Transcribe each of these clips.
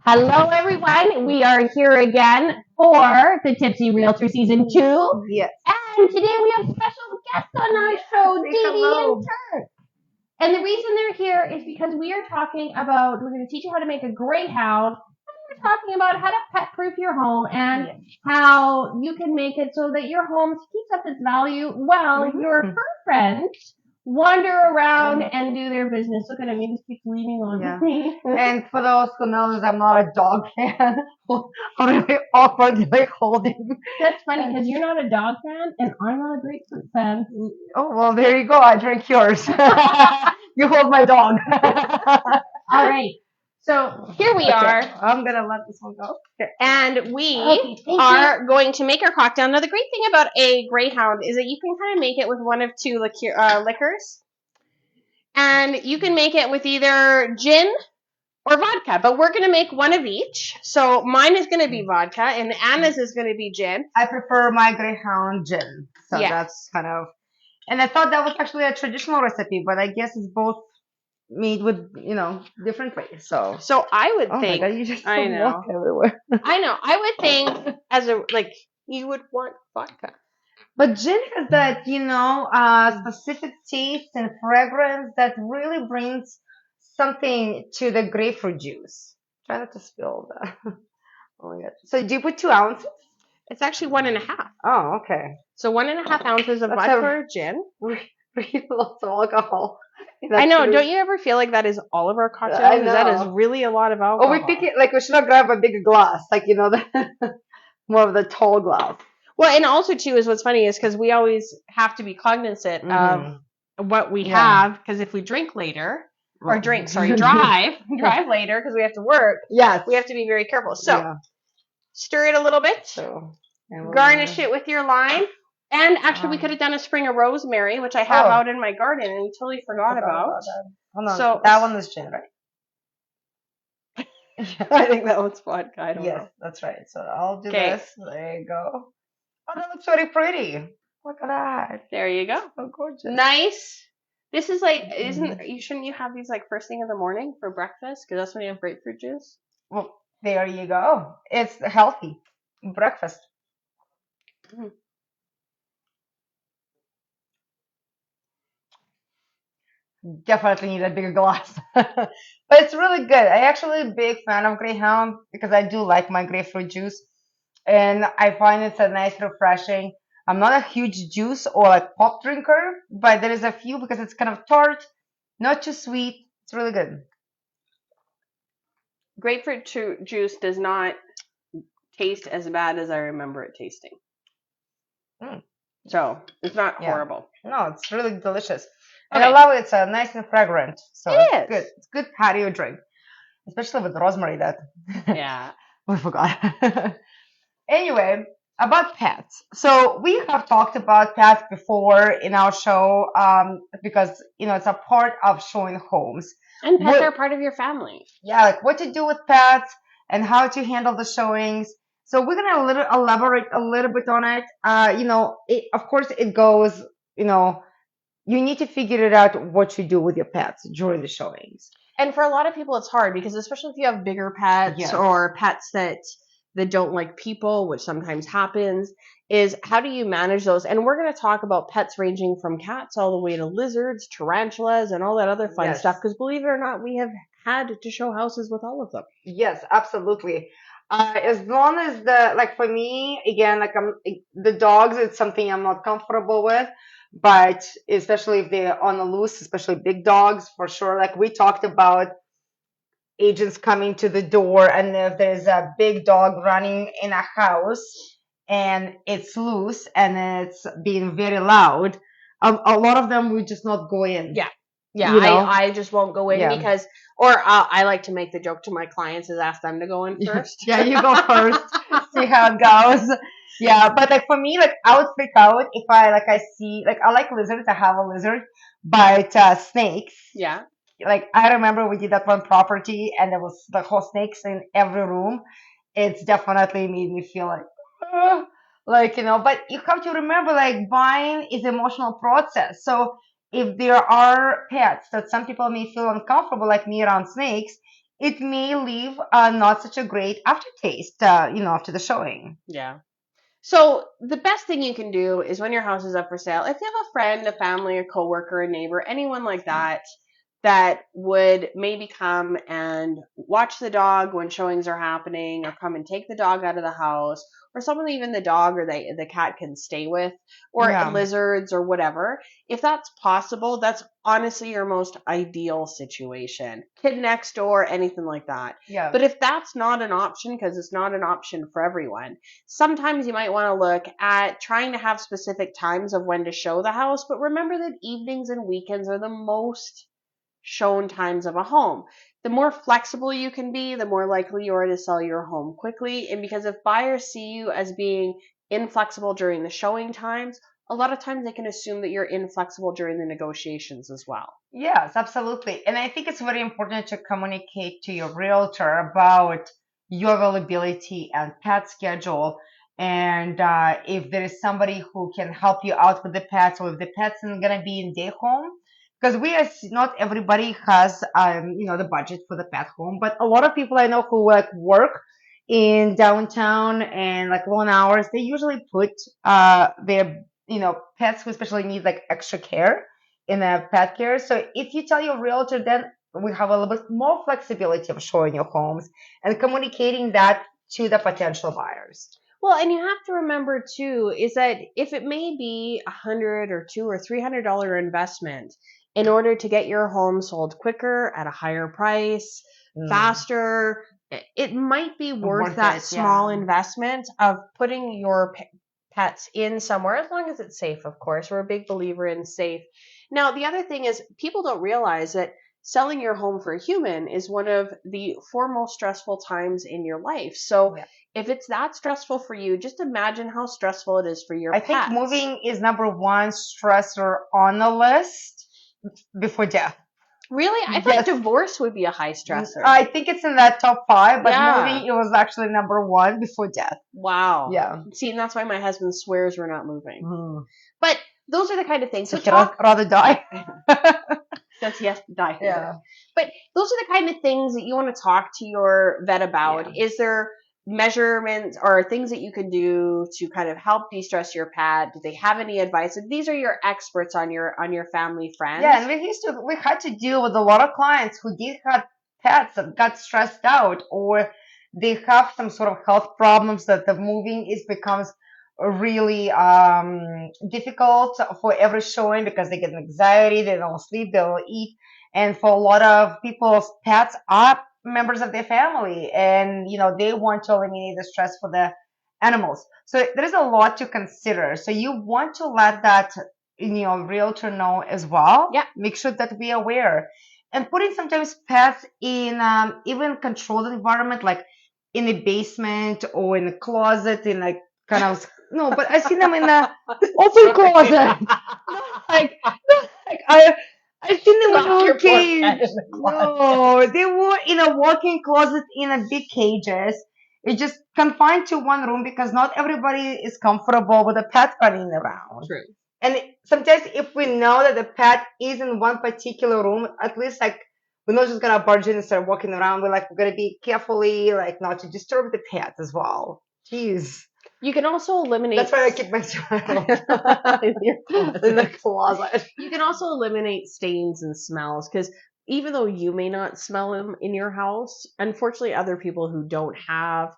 Hello, everyone. We are here again for the Tipsy Realtor Season 2. Yes. And today we have special guests on our show, Say Dee hello. and Turk. And the reason they're here is because we are talking about, we're going to teach you how to make a Greyhound. And we're talking about how to pet-proof your home and how you can make it so that your home keeps up its value while your fur friends wander around and do their business. Look at him, he just keeps leaning on me. And for those who knows, I'm not a dog fan. I'm really awkwardly like holding. That's funny because you're not a dog fan and I'm not a grapefruit fan. Oh, well, there you go. I drink yours. You hold my dog. All right. So here we are, I'm going to let this one go. Okay. and we are going to make our cocktail. Now, the great thing about a Greyhound is that you can kind of make it with one of two liquors, and you can make it with either gin or vodka, but we're going to make one of each. So mine is going to be vodka, and Anna's is going to be gin. I prefer my Greyhound gin. So Yeah. that's kind of... And I thought that was actually a traditional recipe, but I guess it's both made with, different ways. So I would oh think. my God, you just I know. walk everywhere. I know. I would think you would want vodka. But gin has that, specific taste and fragrance that really brings something to the grapefruit juice. Try not to spill that. Oh my God. So do you put 2 ounces? It's actually 1.5. Oh, okay. So 1.5 ounces of That's vodka or gin. Really lots of alcohol. I know. Don't you ever feel like that is all of our cocktails? I know. That is really a lot of alcohol. Oh, we pick it like we should have grabbed a bigger glass, like more of the tall glass. Well, and also too is what's funny is because we always have to be cognizant of what we have, because if we drink later or drive later because we have to work. Yes, we have to be very careful. So stir it a little bit. Garnish it with your lime. And actually, we could have done a spring of rosemary, which I have out in my garden, and we totally forgot about. Hold on. So that one is gin, right? I think that one's vodka. I don't know. Yes, that's right. So I'll do this. There you go. Oh, that looks very pretty. Look at that. There you go. So gorgeous. Nice. This is like, shouldn't you have these like first thing in the morning for breakfast? Because that's when you have grapefruit juice. Well, there you go. It's healthy breakfast. Definitely need a bigger glass. But it's really good. I actually a big fan of Greyhound because I do like my grapefruit juice. And I find it's a nice refreshing. I'm not a huge juice or like pop drinker, but there is a few because it's kind of tart, not too sweet. It's really good. Grapefruit juice does not taste as bad as I remember it tasting. So it's not horrible. No, it's really delicious. And I love it. It's nice and fragrant. So it's good. It's good patio drink, especially with rosemary. We forgot. Anyway, about pets. So we have talked about pets before in our show because it's a part of showing homes. And pets are part of your family. Yeah, like what to do with pets and how to handle the showings. So we're gonna elaborate a little bit on it. Of course, it goes. You need to figure it out what you do with your pets during the showings. And for a lot of people, it's hard because especially if you have bigger pets or pets that don't like people, which sometimes happens, is how do you manage those? And we're going to talk about pets ranging from cats all the way to lizards, tarantulas, and all that other fun stuff. Because believe it or not, we have had to show houses with all of them. Yes, absolutely. As long as for me, again, the dogs, it's something I'm not comfortable with. But especially if they're on the loose, especially big dogs, for sure. Like we talked about agents coming to the door, and if there's a big dog running in a house and it's loose and it's being very loud, a lot of them would just not go in. Yeah, I just won't go in because, I like to make the joke to my clients is ask them to go in first. Yeah, you go first, see how it goes. Yeah, but for me, I would freak out if I see, I like lizards, I have a lizard, but snakes. Yeah. I remember we did that one property and there was the whole snakes in every room. It's definitely made me feel but you have to remember, buying is an emotional process. So if there are pets that some people may feel uncomfortable, like me around snakes, it may leave not such a great aftertaste, after the showing. Yeah. So the best thing you can do is when your house is up for sale, if you have a friend, a family, a coworker, a neighbor, anyone like that that would maybe come and watch the dog when showings are happening, or come and take the dog out of the house, or someone even the dog or the cat can stay with, or Yeah. lizards or whatever. If that's possible, that's honestly your most ideal situation. Kid next door, anything like that. Yeah. But if that's not an option, because it's not an option for everyone, sometimes you might want to look at trying to have specific times of when to show the house. But remember that evenings and weekends are the most shown times of a home. The more flexible you can be, the more likely you are to sell your home quickly. And because if buyers see you as being inflexible during the showing times, a lot of times they can assume that you're inflexible during the negotiations as well. Yes, absolutely. And I think it's very important to communicate to your realtor about your availability and pet schedule. And if there is somebody who can help you out with the pets, or if the pet's not going to be in their home, because not everybody has, the budget for the pet home, but a lot of people I know who like work in downtown and like long hours, they usually put their, pets who especially need like extra care in a pet care. So if you tell your realtor, then we have a little bit more flexibility of showing your homes and communicating that to the potential buyers. Well, and you have to remember too is that if it may be $100 or $200 or $300 investment in order to get your home sold quicker at a higher price, faster, it might be worth that small investment of putting your pets in somewhere, as long as it's safe, of course. We're a big believer in safe. Now, the other thing is people don't realize that selling your home for a human is one of the foremost stressful times in your life. So if it's that stressful for you, just imagine how stressful it is for your pets. I think moving is number one stressor on the list before death. Really? I thought divorce would be a high stressor. I think it's in that top 5, but moving, it was actually number 1 before death. Wow. Yeah. See, and that's why my husband swears we're not moving. But those are the kind of things. So he'd rather die. Says he has to die. Yeah. But those are the kind of things that you want to talk to your vet about. Yeah. Is there measurements or things that you can do to kind of help de-stress your pet? Do they have any advice? And these are your experts on your family friends. Yeah, and we had to deal with a lot of clients who did have pets that got stressed out, or they have some sort of health problems that the moving becomes really difficult for every showing because they get anxiety, they don't sleep, they don't eat. And for a lot of people's pets are members of their family, and they want to eliminate the stress for the animals. So there is a lot to consider. So you want to let that realtor know as well. Yeah. Make sure that we are aware. And putting sometimes pets in even controlled environment, like in a basement or in a closet, in like kind of no, but I see them in the open closet. I've seen them in a cage. No, they were in a walk-in closet in a big cages. It's just confined to one room because not everybody is comfortable with a pet running around. True. And sometimes if we know that the pet is in one particular room, at least like we're not just gonna barge in and start walking around. We're gonna be carefully not to disturb the pet as well. Jeez. You can also eliminate. That's why I keep my child in the closet. You can also eliminate stains and smells because even though you may not smell them in your house, unfortunately, other people who don't have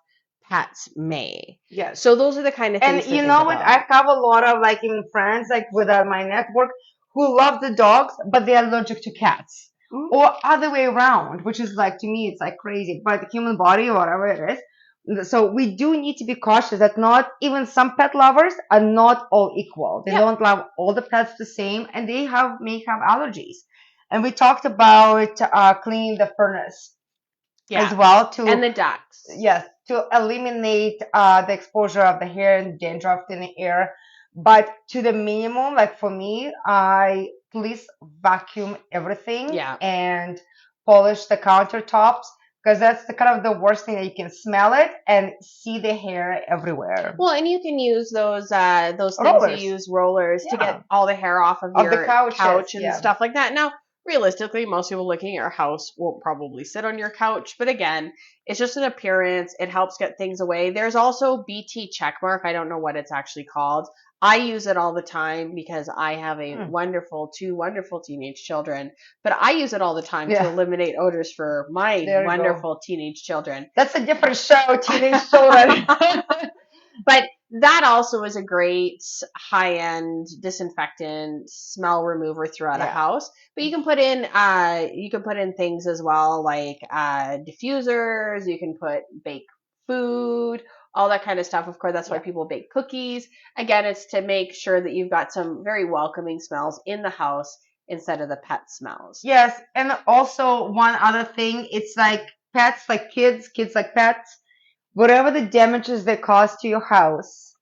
pets may. Yes. So those are the kind of things. And you know what? I have a lot of even friends with my network who love the dogs, but they're allergic to cats. Mm-hmm. Or other way around, which is to me, it's crazy. But the human body, or whatever it is. So we do need to be cautious that not even some pet lovers are not all equal. They don't love all the pets the same, and they may have allergies. And we talked about cleaning the furnace as well and the ducts. Yes, to eliminate the exposure of the hair and dandruff in the air. But to the minimum, for me, I please vacuum everything and polish the countertops. Because that's the kind of the worst thing that you can smell it and see the hair everywhere. Well, and you can use those things rollers to get all the hair off of your couch and stuff like that. Now, realistically, most people looking at your house won't probably sit on your couch. But again, it's just an appearance. It helps get things away. There's also BT checkmark. I don't know what it's actually called. I use it all the time because I have two wonderful teenage children. But I use it all the time to eliminate odors for my wonderful teenage children. That's a different show, teenage children. But that also is a great high-end disinfectant smell remover throughout a house. But you can put in things as well like diffusers. You can put bake food, all that kind of stuff. Of course, that's why people bake cookies. Again, it's to make sure that you've got some very welcoming smells in the house instead of the pet smells. Yes, and also one other thing, it's like pets, like kids like pets. Whatever the damages they cause to your house,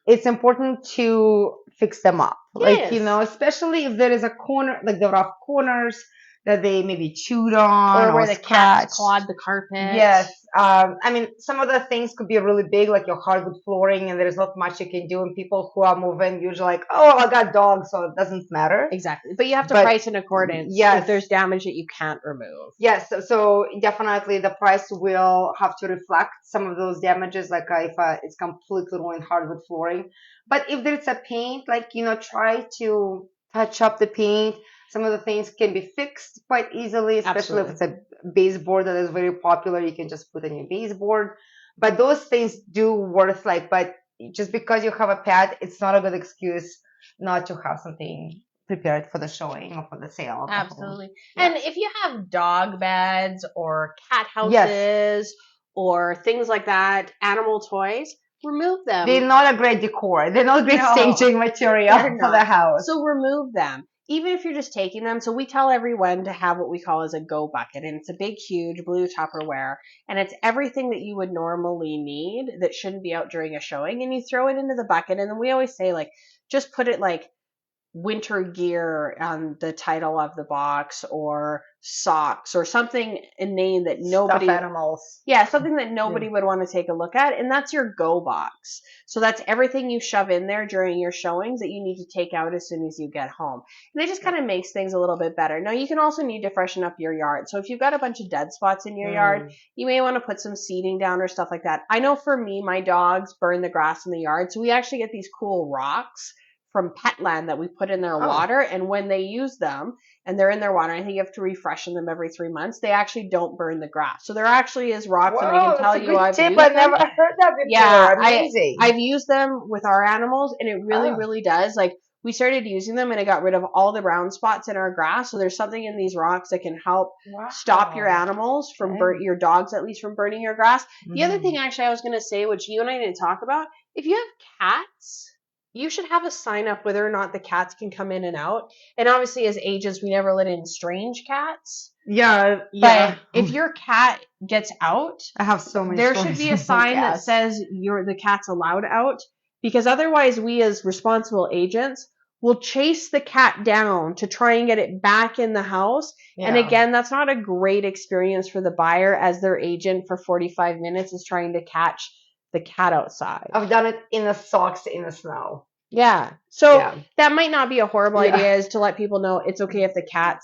it's important to fix them up. Yes. Like, especially if there is a corner, like the rough corners that they maybe chewed on or where the cats clawed the carpet. Yes. I mean, some of the things could be really big, like your hardwood flooring, and there's not much you can do. And people who are moving usually like, oh, I got dogs, so it doesn't matter. Exactly. But you have to price in accordance if there's damage that you can't remove. Yes. So definitely the price will have to reflect some of those damages, like if it's completely ruined hardwood flooring. But if there's a paint, like, try to touch up the paint. Some of the things can be fixed quite easily, especially if it's a baseboard that is very popular. You can just put a new baseboard. But those things do worth but just because you have a pet, it's not a good excuse not to have something prepared for the showing or for the sale. Absolutely. And if you have dog beds or cat houses or things like that, animal toys, remove them. They're not a great decor. They're not great staging material for the house. So remove them. Even if you're just taking them. So we tell everyone to have what we call as a go bucket. And it's a big, huge blue Tupperware. And it's everything that you would normally need that shouldn't be out during a showing. And you throw it into the bucket. And then we always say, just put it winter gear on the title of the box, or socks, or something inane that nobody stuffed animals. Yeah, something that nobody would want to take a look at, and that's your go box. So that's everything you shove in there during your showings that you need to take out as soon as you get home. And it just kind of makes things a little bit better. Now, you can also need to freshen up your yard. So if you've got a bunch of dead spots in your yard, you may want to put some seeding down or stuff like that. I know for me, my dogs burn the grass in the yard, so we actually get these cool rocks from Petland that we put in their water, and when they use them and they're in their water, I think you have to refreshen them every 3 months. They actually don't burn the grass. So there actually is rocks, and I can tell you I've used them. I never heard that before. Yeah, amazing. I've used them with our animals, and it really, really does. We started using them, and it got rid of all the brown spots in our grass. So there's something in these rocks that can help stop your animals from your dogs, at least, from burning your grass. The other thing, actually, I was going to say, which you and I didn't talk about, if you have cats, you should have a sign up whether or not the cats can come in and out. And obviously, as agents, we never let in strange cats. Yeah. But if your cat gets out, I have so many. There should be a sign that says the cat's allowed out, because otherwise, we as responsible agents will chase the cat down to try and get it back in the house. Yeah. And again, that's not a great experience for the buyer, as their agent for 45 minutes is trying to catch the cat outside. I've done it in the socks in the snow. Yeah. So that might not be a horrible idea, is to let people know it's okay if the cat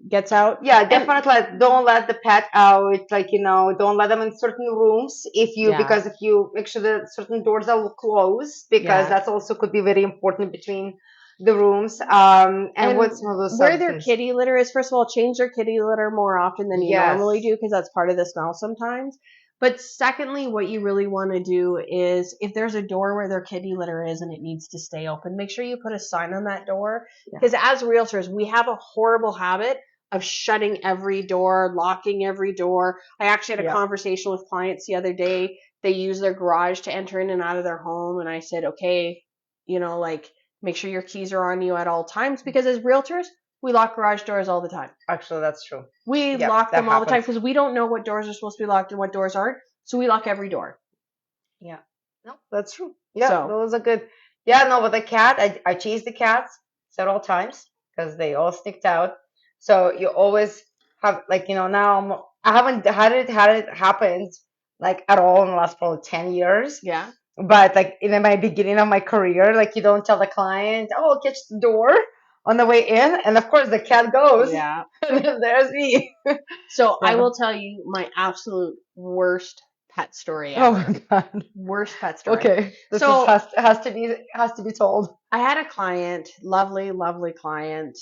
gets out. Yeah, definitely. Don't let the pet out. Don't let them in certain rooms because if you make sure that certain doors are closed, because that's also could be very important between the rooms. And what's some of those where their kitty litter is, first of all, change their kitty litter more often than you normally do, because that's part of the smell sometimes. But secondly, what you really want to do is, if there's a door where their kitty litter is and it needs to stay open, make sure you put a sign on that door. Because as realtors, we have a horrible habit of shutting every door, locking every door. I actually had a conversation with clients the other day. They use their garage to enter in and out of their home. And I said, okay, make sure your keys are on you at all times, because as realtors, we lock garage doors all the time. Actually, that's true. We lock them all the time because we don't know what doors are supposed to be locked and what doors aren't. So we lock every door. Yeah. No, that's true. Yeah, those are good. Yeah, no, with the cat, I chased the cats several times because they all sneaked out. So you always have, now I haven't had it happen at all in the last probably 10 years. Yeah. But in my beginning of my career, you don't tell the client, oh, I'll catch the door. on the way in, and of course the cat goes, Yeah. and then there's me. So I Yeah. will tell you my absolute worst pet story Oh ever. my god. Worst pet story. Okay, this So- has to be told. I had a client, lovely, lovely client.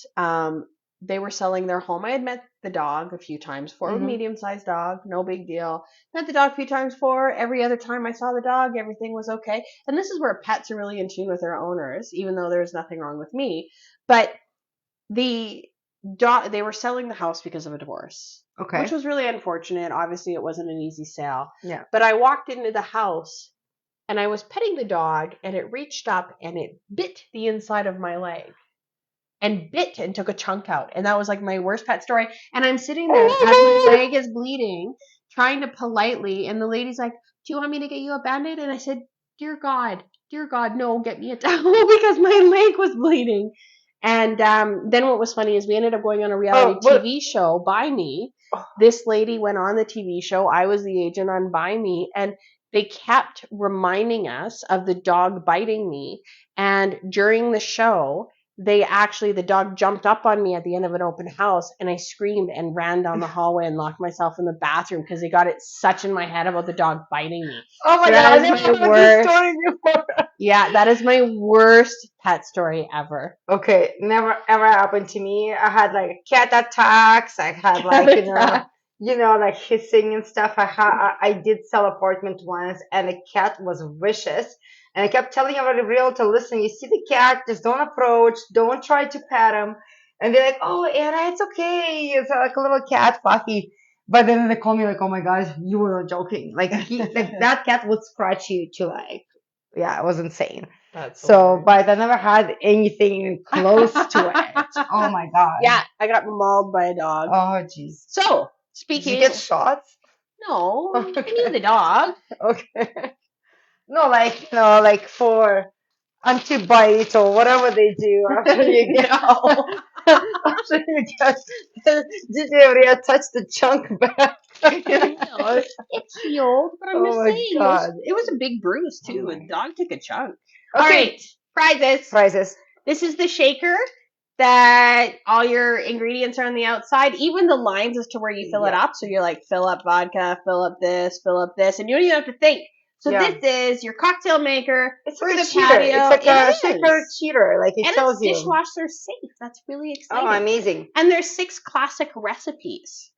They were selling their home. I had met the dog a few times before. Mhm. Medium-sized dog, no big deal. Met the dog a few times before. Every other time I saw the dog, everything was okay. And this is where pets are really in tune with their owners, even though there's nothing wrong with me. But the dog, they were selling the house because of a divorce, Okay. which was really unfortunate. Obviously, it wasn't an easy sale. Yeah. But I walked into the house and I was petting the dog, and it reached up and it bit the inside of my leg. And bit and took a chunk out. And that was like my worst pet story. And I'm sitting there as my leg is bleeding, trying to politely, and the lady's like, do you want me to get you a Band-Aid? And I said, dear God, no, get me a towel because my leg was bleeding. And then what was funny is we ended up going on a reality TV show, Buy Me. This lady went on the TV show. I was the agent on Buy Me. And they kept reminding us of the dog biting me. And during the show, the dog jumped up on me at the end of an open house, and I screamed and ran down the hallway and locked myself in the bathroom because they got it such in my head about the dog biting me. Oh my So god, that I is never my heard this worst. story before. Yeah, that is my worst pet story ever. Okay, never ever happened to me. I had like cat attacks. I had like like hissing and stuff. I did sell apartment once, and the cat was vicious. And I kept telling every realtor, listen, you see the cat, just don't approach, don't try to pet him. And they're like, oh, Anna, it's okay. It's like a little cat, Fluffy. But then they call me like, oh my gosh, you were not joking. Like, that cat would scratch you to like, yeah, it was insane. That's So, but I never had anything close to it. Oh my god. Yeah, I got mauled by a dog. Oh jeez. So, Did speaking. you get shots? No, I Okay. knew the dog. Okay. No, like for antibite or whatever they do after you get after you get. Did you ever touch the chunk back? No, it's healed, but I'm Oh just my saying God. it was a big bruise too. Oh and my- the dog took a chunk. Okay. All right, prizes. Prizes. This is the shaker that all your ingredients are on the outside, even the lines as to where you fill it up. So you're like, fill up vodka, fill up this, and you don't even have to think. So this is your cocktail maker. It's for like the a cheater. patio. It's like a It shaker is. cheater. Like it And tells it's you. dishwasher safe. That's really exciting. Oh, amazing. And there's 6 classic recipes.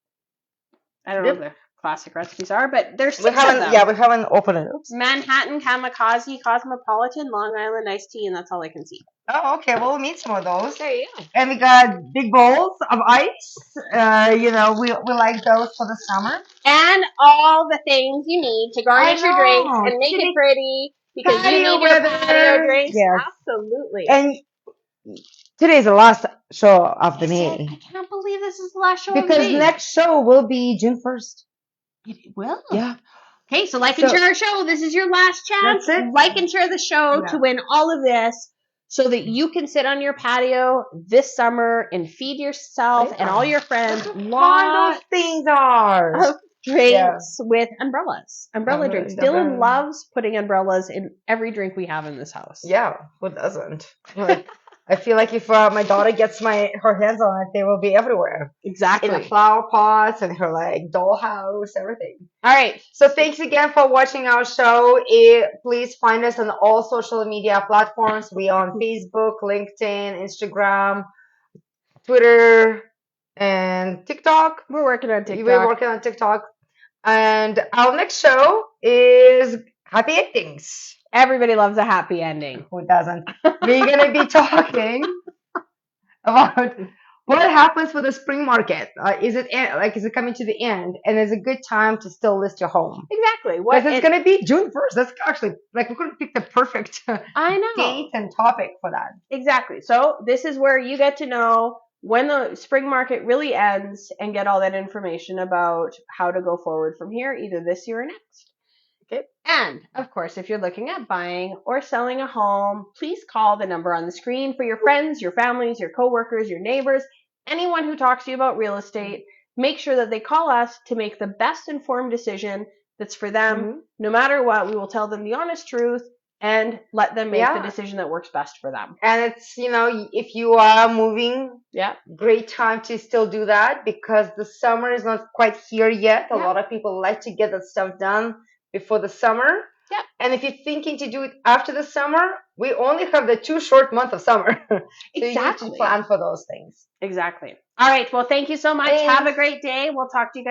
I don't know what the classic recipes are, but there's 6 of them. Yeah, we haven't opened it. Oops. Manhattan, Kamikaze, Cosmopolitan, Long Island iced tea, and that's all I can see. Oh, okay. Well, we'll need some of those. There you go. And we got big bowls of ice. We like those for the summer. And all the things you need to garnish your drinks know. and make it pretty because you Patio need your weather. patio drinks. Yes. Absolutely. And today's the last show of the I May. can't believe this is the last show Because of May. next show will be June 1st. It will. Yeah. Okay, so like and share our show. This is your last chance. That's it. Like and share the show to win all of this so that you can sit on your patio this summer and feed yourself and all your friends Those things are. of drinks with umbrellas. Umbrella drinks. Dylan loves putting umbrellas in every drink we have in this house. Yeah, who doesn't? Like, I feel like if my daughter gets her hands on it, they will be everywhere. Exactly. In the flower pots and her like dollhouse, everything. All right. So thanks again for watching our show. Please find us on all social media platforms. We are on Facebook, LinkedIn, Instagram, Twitter, and TikTok. We're working on TikTok. We're working on TikTok. And our next show is Happy Endings. Everybody loves a happy ending. Who doesn't? We're going to be talking about what happens with the spring market. Is it coming to the end? And is it a good time to still list your home? Exactly. Because it's going to be June 1st. That's actually, like, we couldn't pick the perfect date and topic for that. Exactly. So this is where you get to know when the spring market really ends and get all that information about how to go forward from here, either this year or next. Okay. And of course, if you're looking at buying or selling a home, please call the number on the screen for your friends, your families, your coworkers, your neighbors, anyone who talks to you about real estate. Make sure that they call us to make the best informed decision that's for them. No matter what, we will tell them the honest truth and let them make the Yeah. decision that works best for them. And it's, if you are moving, Yeah. great time to still do that because the summer is not quite here yet. A Yeah. lot of people like to get that stuff done before the summer. Yeah. And if you're thinking to do it after the summer, we only have the 2 short months of summer. So you need to Exactly. plan for those things. Exactly. All right. Well, thank you so much. Have a Thanks. great day. We'll talk to you guys.